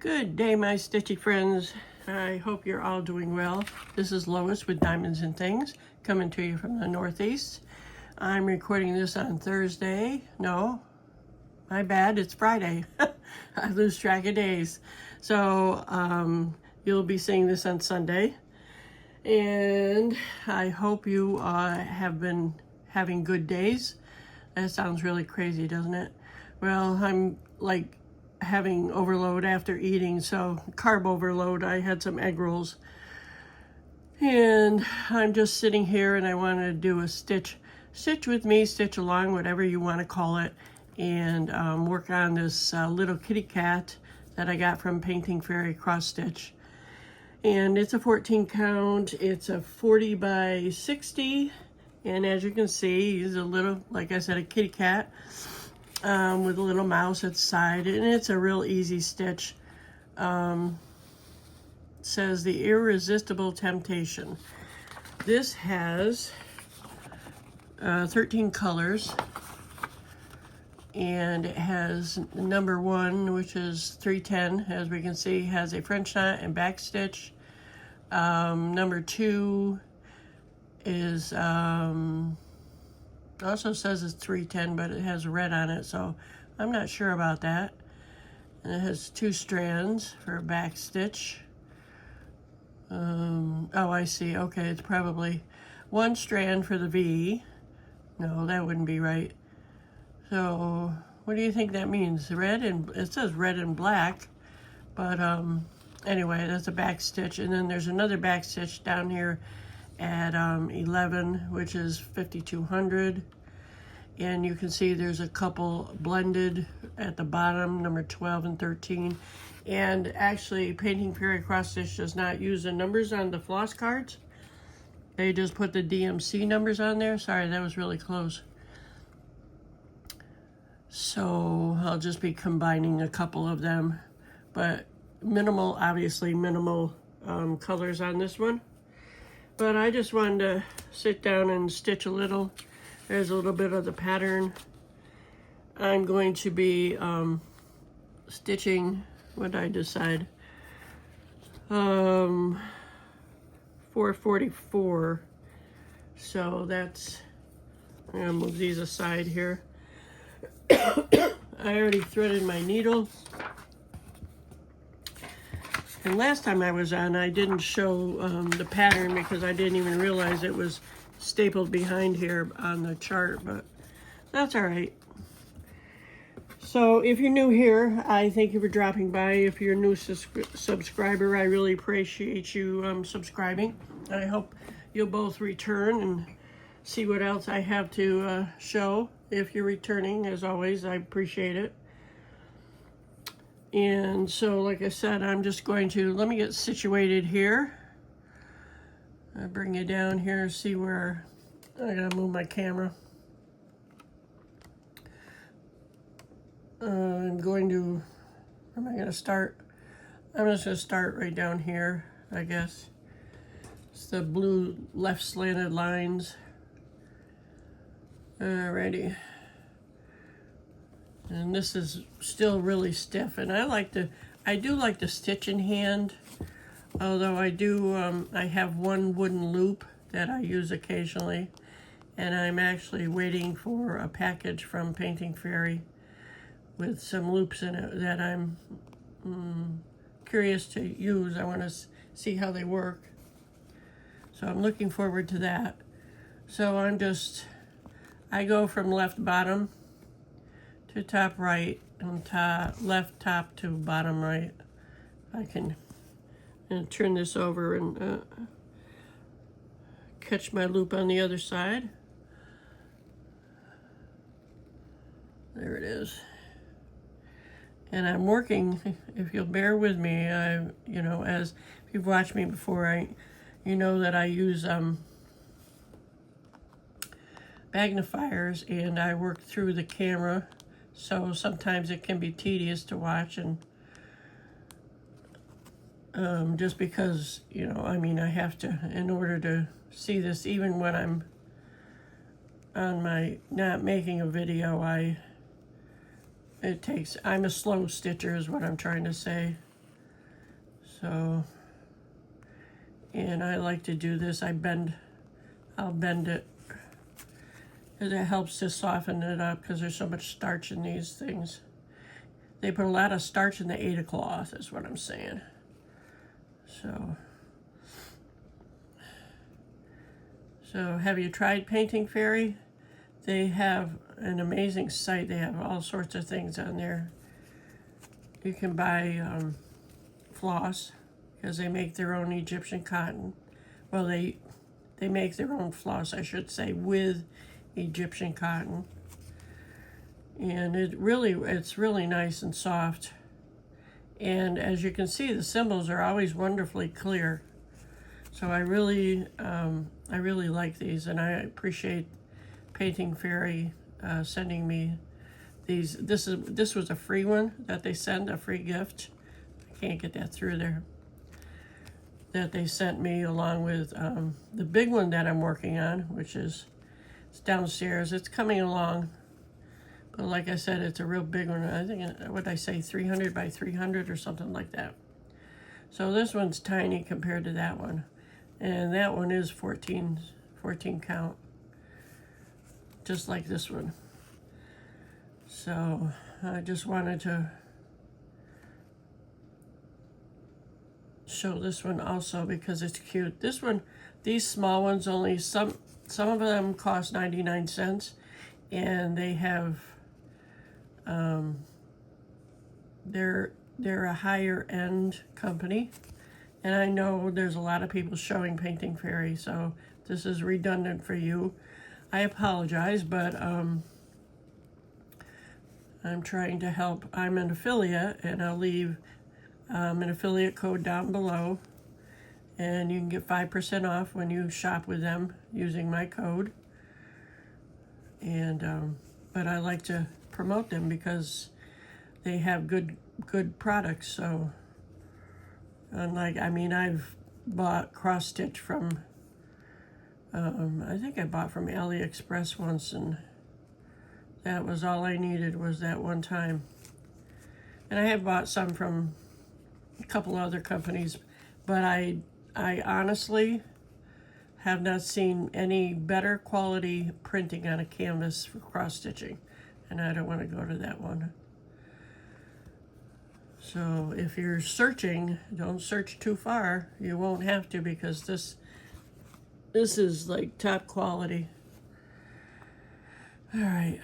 Good day, my stitchy friends. I hope you're all doing well. This is Lois with Diamonds and Things, coming to you from the Northeast. I'm recording this on Thursday. No, my bad, it's Friday. I lose track of days. So you'll be seeing this on Sunday. And I hope you have been having good days. That sounds really crazy, doesn't it? Well, I'm like having overload after eating, so carb overload. I had some egg rolls. And I'm just sitting here and I want to do a stitch with me, stitch along, whatever you want to call it, and work on this little kitty cat that I got from Painting Fairy cross stitch. And it's a 14 count, it's a 40 by 60, and as you can see, he's a little, like I said, a kitty cat with a little mouse at the side, and it's a real easy stitch. It says the Irresistible Temptation. This has 13 colors, and it has number 1, which is 310, as we can see, has a French knot and back stitch. Number 2 is also says it's 310, but it has red on it, so I'm not sure about that. And it has 2 strands for a back stitch. Oh, I see. Okay, it's probably 1 strand for the V. No, that wouldn't be right. So what do you think that means? Red, and it says red and black, but anyway, that's a back stitch. And then there's another back stitch down here at 11, which is 5200, and you can see there's a couple blended at the bottom, number 12 and 13. And actually, Painting Fairy cross stitch does not use the numbers on the floss cards. They just put the DMC numbers on there. Sorry, that was really close. So I'll just be combining a couple of them, but minimal, obviously minimal colors on this one. But I just wanted to sit down and stitch a little. There's a little bit of the pattern. I'm going to be stitching, what did I decide? 444. So that's, I'm gonna move these aside here. I already threaded my needle. And last time I was on, I didn't show the pattern because I didn't even realize it was stapled behind here on the chart, but that's all right. So if you're new here, I thank you for dropping by. If you're a new subscriber, I really appreciate you subscribing. I hope you'll both return and see what else I have to show. If you're returning, as always, I appreciate it. And so, like I said, I'm just going to, let me get situated here. I'll bring you down here and see where, I gotta move my camera. I'm going to, where am I gonna start? I'm just gonna start right down here, I guess. It's the blue left slanted lines. Alrighty. And this is still really stiff, and I do like to stitch in hand, although I have one wooden loop that I use occasionally, and I'm actually waiting for a package from Painting Fairy with some loops in it that I'm curious to use. I want to see how they work, so I'm looking forward to that. So I go from left bottom to top right, and left top to bottom right. I can turn this over and catch my loop on the other side. There it is. And I'm working, if you'll bear with me, as if you've watched me before, you know that I use magnifiers, and I work through the camera. So sometimes it can be tedious to watch, and just because, I have to, in order to see this, even when I'm on my, not making a video, I'm a slow stitcher is what I'm trying to say. So, and I like to do this. I'll bend it, because it helps to soften it up, because there's so much starch in these things. They put a lot of starch in the Ada cloth, is what I'm saying. So have you tried Painting Fairy? They have an amazing site. They have all sorts of things on there. You can buy floss, because they make their own Egyptian cotton. Well, they make their own floss, I should say, with Egyptian cotton. And it's really nice and soft. And as you can see, the symbols are always wonderfully clear. So I really like these, and I appreciate Painting Fairy sending me these. This was a free one that they sent, a free gift. I can't get that through there. That they sent me along with the big one that I'm working on, which is it's downstairs. It's coming along, but like I said, it's a real big one. I think, what did I say, 300 by 300 or something like that. So this one's tiny compared to that one. And that one is 14 count, just like this one. So I just wanted to show this one also because it's cute. This one, these small ones, only some of them cost 99 cents, and they have they're a higher end company. And I know there's a lot of people showing Painting Fairy, so this is redundant for you. I apologize, but I'm trying to help. I'm an affiliate, and I'll leave an affiliate code down below. And you can get 5% off when you shop with them using my code. And but I like to promote them because they have good products, so... I've bought cross stitch from, I think I bought from AliExpress once, and that was all I needed was that one time. And I have bought some from a couple other companies, but I honestly have not seen any better quality printing on a canvas for cross stitching, and I don't want to go to that one. So if you're searching, don't search too far. You won't have to, because this is like top quality. All right,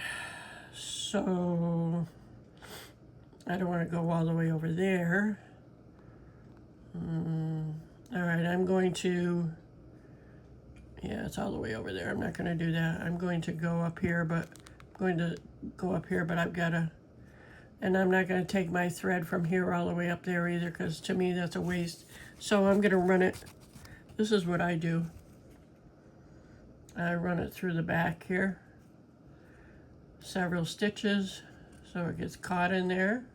so I don't want to go all the way over there. All right, I'm going to, yeah, it's all the way over there. I'm not going to do that. I'm going to go up here, but I've got to. And I'm not going to take my thread from here all the way up there either, because to me that's a waste. So I'm going to run it. This is what I do. I run it through the back here. Several stitches so it gets caught in there.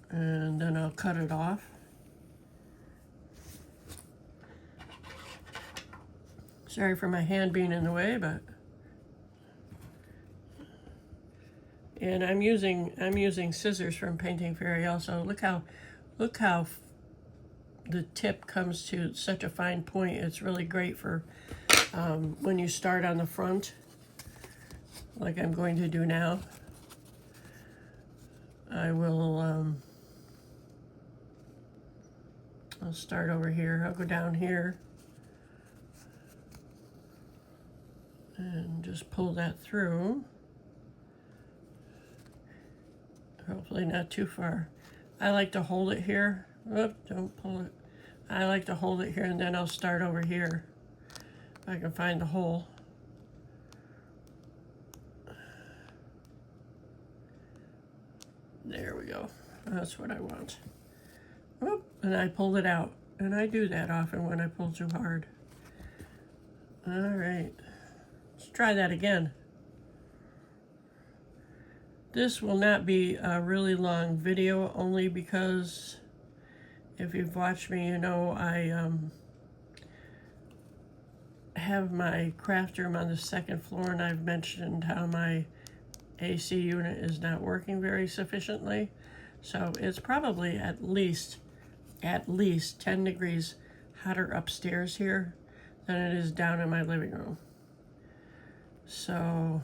And then I'll cut it off. Sorry for my hand being in the way, but... And I'm using scissors from Painting Fairy also. Look how the tip comes to such a fine point. It's really great for when you start on the front, like I'm going to do now. I'll start over here. I'll go down here and just pull that through. Hopefully not too far. I like to hold it here. Oop, don't pull it. I like to hold it here, and then I'll start over here if I can find the hole. There we go. That's what I want. Oop, and I pulled it out. And I do that often when I pull too hard. All right. Let's try that again. This will not be a really long video, only because if you've watched me, you know I have my craft room on the second floor, and I've mentioned how my AC unit is not working very sufficiently. So it's probably at least 10 degrees hotter upstairs here than it is down in my living room. So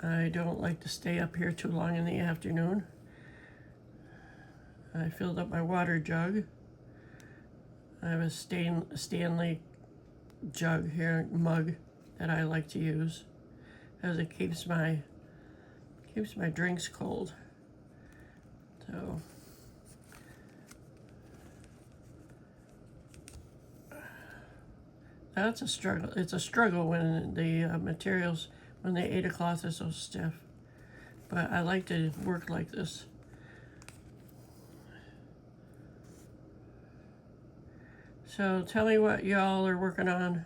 I don't like to stay up here too long in the afternoon. I filled up my water jug. I have a Stanley jug here, mug, that I like to use because it keeps my drinks cold. So that's a struggle. It's a struggle when the materials, when the Ada cloth is so stiff. But I like to work like this. So tell me what y'all are working on.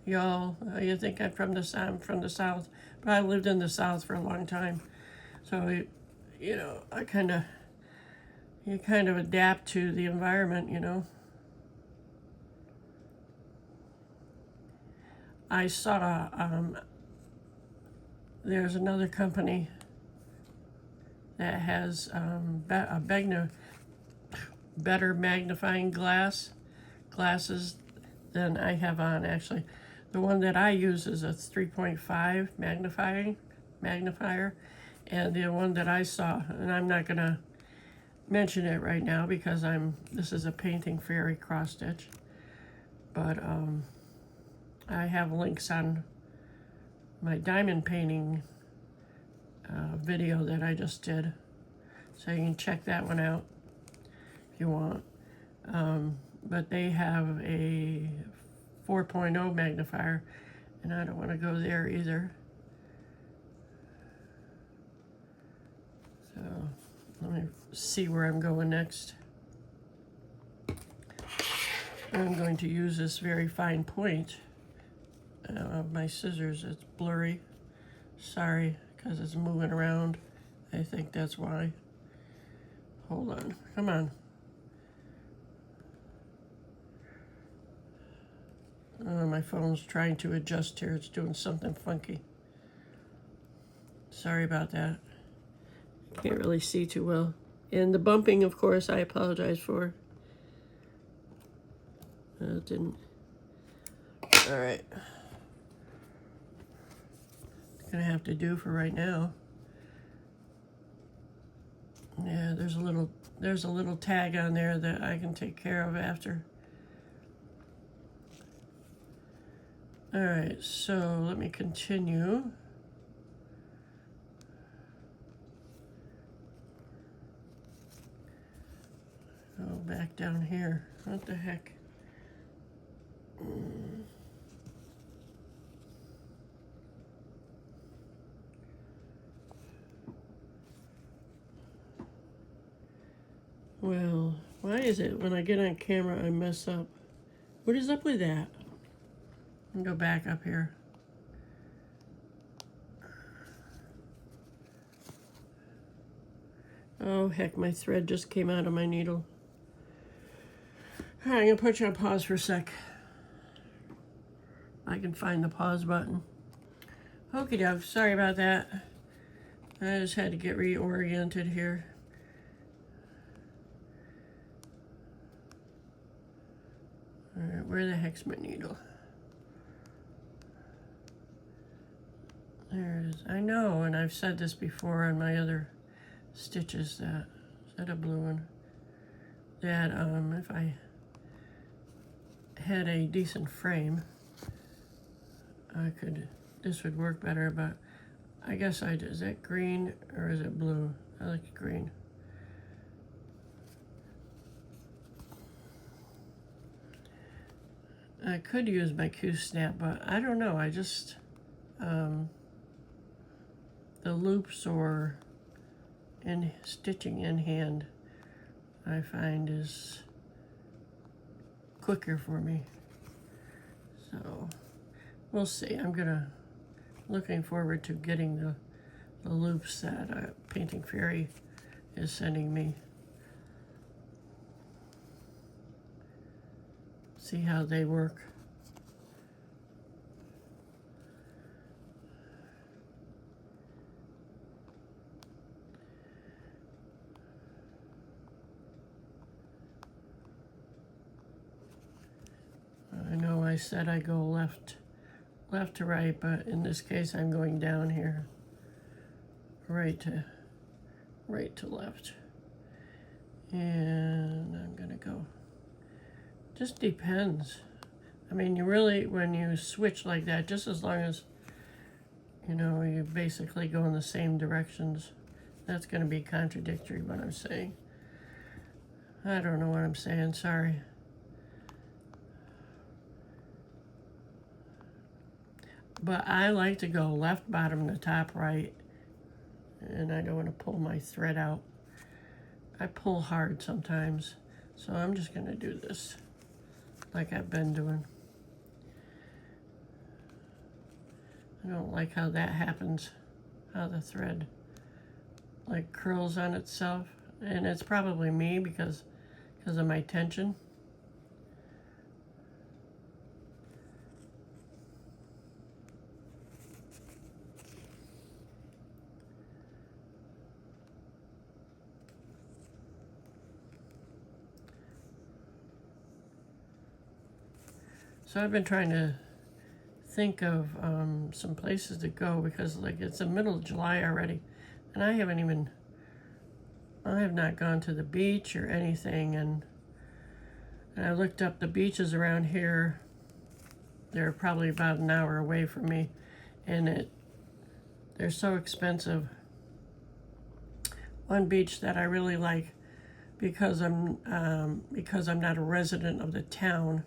Y'all, you think I'm from the South, but I lived in the South for a long time. So, you know, you kind of adapt to the environment, you know. I saw, there's another company that has a better magnifying glasses than I have on, actually. The one that I use is a 3.5 magnifier, and the one that I saw, and I'm not gonna mention it right now because this is a Painting Fairy cross stitch, but I have links on my diamond painting video that I just did, so you can check that one out if you want. But they have a 4.0 magnifier, and I don't want to go there either. So let me see where I'm going next. I'm going to use this very fine point of my scissors. It's blurry. Sorry, because it's moving around. I think that's why. Hold on. Come on. My phone's trying to adjust here. It's doing something funky. Sorry about that. Can't really see too well. And the bumping, of course, I apologize for. It didn't. All right. Gonna have to do for right now. Yeah, there's a little tag on there that I can take care of after. All right, so let me continue. Go back down here. What the heck? Well, why is it when I get on camera I mess up? What is up with that? I'll go back up here. Oh heck, my thread just came out of my needle. All right, I'm gonna put you on pause for a sec. I can find the pause button. Okie doke, sorry about that. I just had to get reoriented here. All right, where the heck's my needle? There it is. I know, and I've said this before on my other stitches that, is that a blue one? That if I had a decent frame, this would work better, but I guess is that green or is it blue? I like green. I could use my Q-snap, but I don't know. I just, the loops or stitching in hand, I find is quicker for me. So we'll see. I'm looking forward to getting the loops that Painting Fairy is sending me. See how they work. always said I go left to right, but in this case I'm going down here. Right to left. And I'm gonna go. Just depends. I mean, you really, when you switch like that, just as long as, you know, you basically go in the same directions, that's gonna be contradictory what I'm saying. I don't know what I'm saying, sorry. But I like to go left bottom to top right, and I don't want to pull my thread out. I pull hard sometimes, so I'm just going to do this like I've been doing. I don't like how that happens, how the thread like curls on itself, and it's probably me because of my tension. So I've been trying to think of some places to go because like it's the middle of July already, and I have not gone to the beach or anything, and I looked up the beaches around here. They're probably about an hour away from me, and they're so expensive. One beach that I really like because I'm not a resident of the town,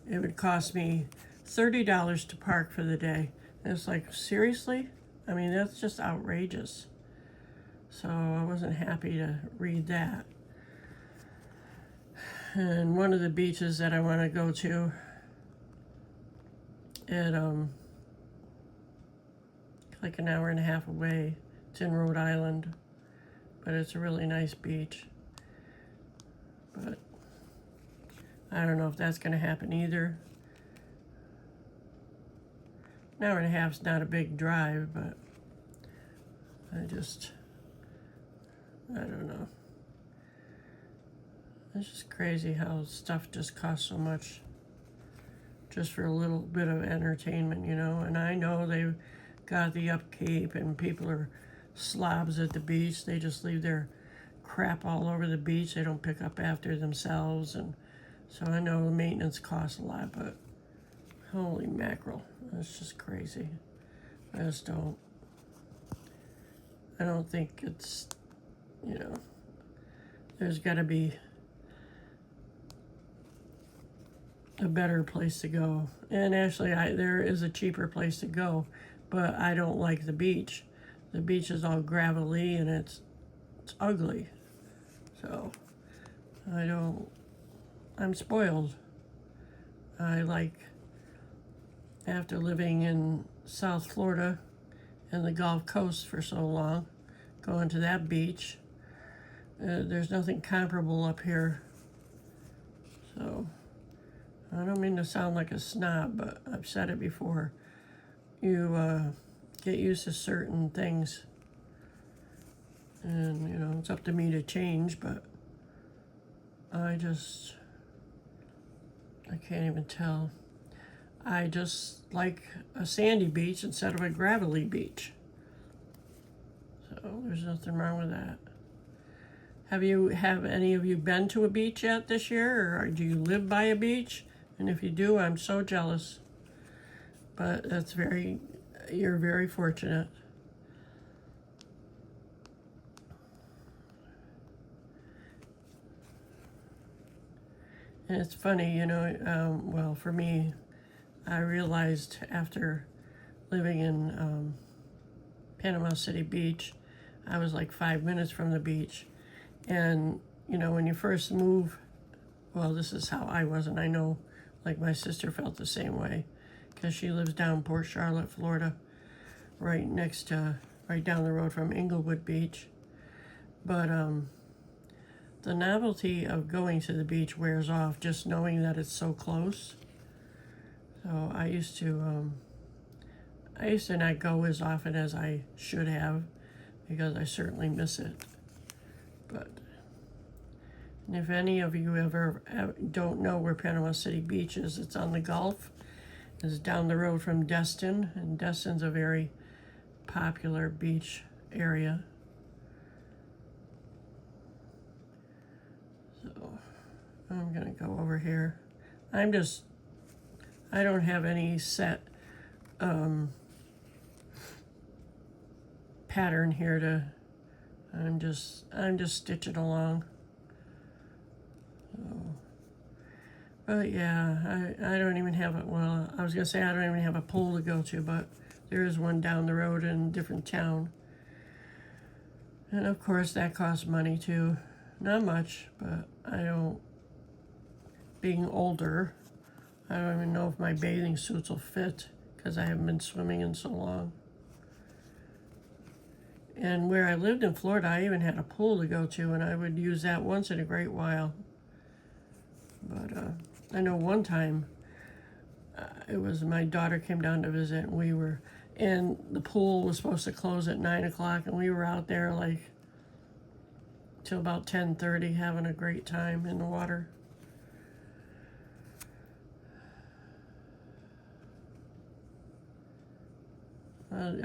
it would cost me $30 to park for the day. And it's like, seriously? I mean, that's just outrageous. So I wasn't happy to read that. And one of the beaches that I want to go to, like an hour and a half away, it's in Rhode Island, but it's a really nice beach. But I don't know if that's going to happen either. An hour and a half's not a big drive, but I don't know. It's just crazy how stuff just costs so much just for a little bit of entertainment, you know. And I know they've got the upkeep and people are slobs at the beach. They just leave their crap all over the beach. They don't pick up after themselves. And so I know the maintenance costs a lot, but holy mackerel, that's just crazy. I don't think it's, you know, there's got to be a better place to go. And actually, there is a cheaper place to go, but I don't like the beach. The beach is all gravelly and it's ugly. So I'm spoiled. After living in South Florida and the Gulf Coast for so long, going to that beach, there's nothing comparable up here. So I don't mean to sound like a snob, but I've said it before. You get used to certain things, and you know, it's up to me to change, but I can't even tell. I just like a sandy beach instead of a gravelly beach. So there's nothing wrong with that. Have any of you been to a beach yet this year, or do you live by a beach? And if you do, I'm so jealous. But you're very fortunate. And it's funny, you know, well, for me, I realized after living in Panama City Beach, I was like 5 minutes from the beach. And, you know, when you first move, well, this is how I was, and I know, like, my sister felt the same way, because she lives down Port Charlotte, Florida, right down the road from Inglewood Beach. But the novelty of going to the beach wears off, just knowing that it's so close. So I used to not go as often as I should have, because I certainly miss it. But and if any of you ever don't know where Panama City Beach is, it's on the Gulf. is down the road from Destin, and Destin's a very popular beach area. So I'm gonna go over here. I don't have any set pattern here to, I'm just stitching along. So, but yeah, I don't even have it. Well, I was gonna say I don't even have a pool to go to, but there is one down the road in a different town. And of course that costs money too. Not much, but being older, I don't even know if my bathing suits will fit because I haven't been swimming in so long. And where I lived in Florida, I even had a pool to go to, and I would use that once in a great while. But I know one time, it was my daughter came down to visit, and the pool was supposed to close at 9 o'clock, and we were out there like till about 10:30 having a great time in the water.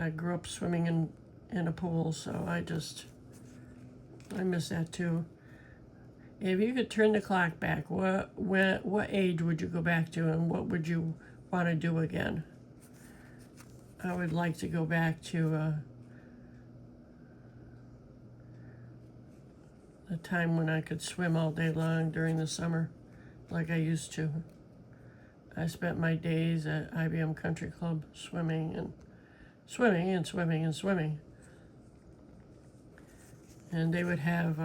I grew up swimming in a pool, so I miss that too. If you could turn the clock back, what age would you go back to, and what would you want to do again? I would like to go back to a time when I could swim all day long during the summer, like I used to. I spent my days at IBM Country Club swimming and swimming and swimming and swimming. And they would have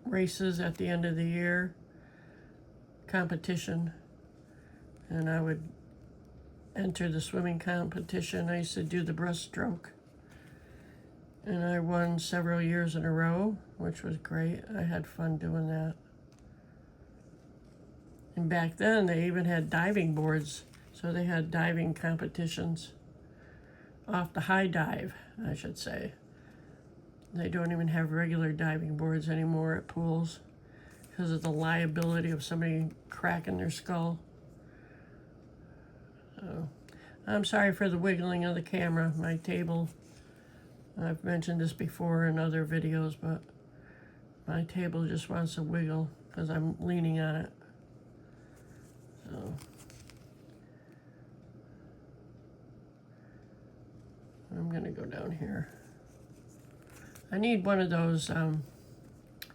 races at the end of the year, competition, and I would enter the swimming competition. I used to do the breaststroke, and I won several years in a row, which was great. I had fun doing that. And back then, they even had diving boards, so they had diving competitions off the high dive, I should say. They don't even have regular diving boards anymore at pools because of the liability of somebody cracking their skull. So, I'm sorry for the wiggling of the camera. My table, I've mentioned this before in other videos, but my table just wants to wiggle because I'm leaning on it. So, I'm gonna go down here. I need one of those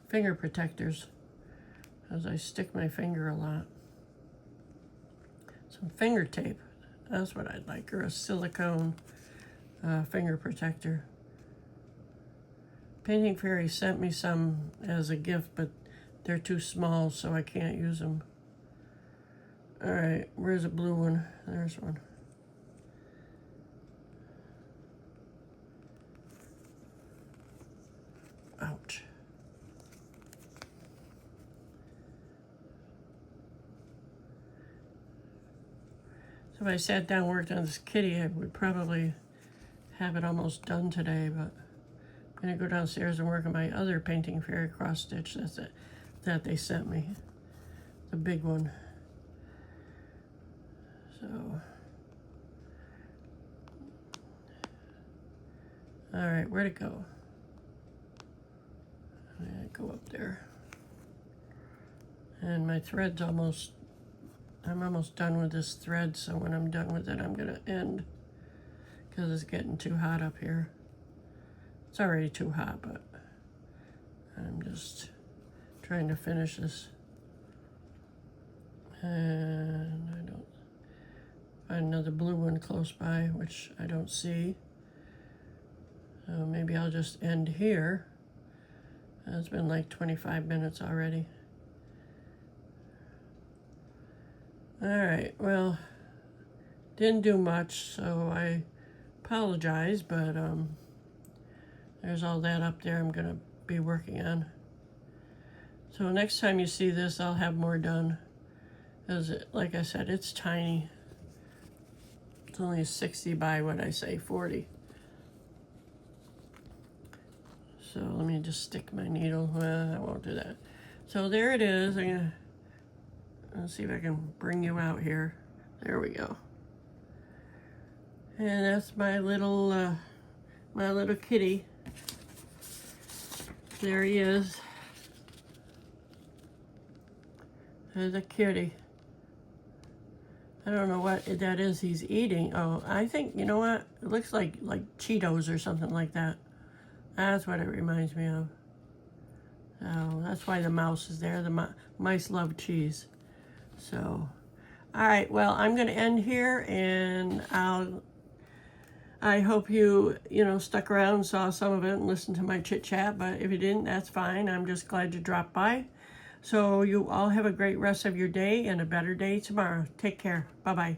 finger protectors because I stick my finger a lot. Some finger tape, that's what I'd like, or a silicone finger protector. Painting Fairy sent me some as a gift, but they're too small, so I can't use them. All right, where's a blue one? There's one. Ouch. So if I sat down and worked on this kitty, I would probably have it almost done today, but I'm gonna go downstairs and work on my other Painting Fairy cross stitch that they sent me, the big one. So, all right, where'd it go? Go up there. And my thread's I'm almost done with this thread, so when I'm done with it, I'm gonna end because it's getting too hot up here. It's already too hot, but I'm just trying to finish this. And I don't find another blue one close by, which I don't see. So maybe I'll just end here. It's been like 25 minutes already. All right, well, didn't do much, so I apologize, but there's all that up there I'm gonna be working on. So next time you see this, I'll have more done. Because, like I said, it's tiny. It's only 60 by, what I say, 40. So let me just stick my needle. Well, I won't do that. So there it is. Let's see if I can bring you out here. There we go. And that's my little kitty. There he is. There's a kitty. I don't know what that is he's eating. Oh, I think, you know what? It looks like Cheetos or something like that. That's what it reminds me of. So that's why the mouse is there. The mice love cheese. So, all right. Well, I'm going to end here, and I hope you stuck around and saw some of it and listened to my chit chat. But if you didn't, that's fine. I'm just glad you dropped by. So you all have a great rest of your day and a better day tomorrow. Take care. Bye-bye.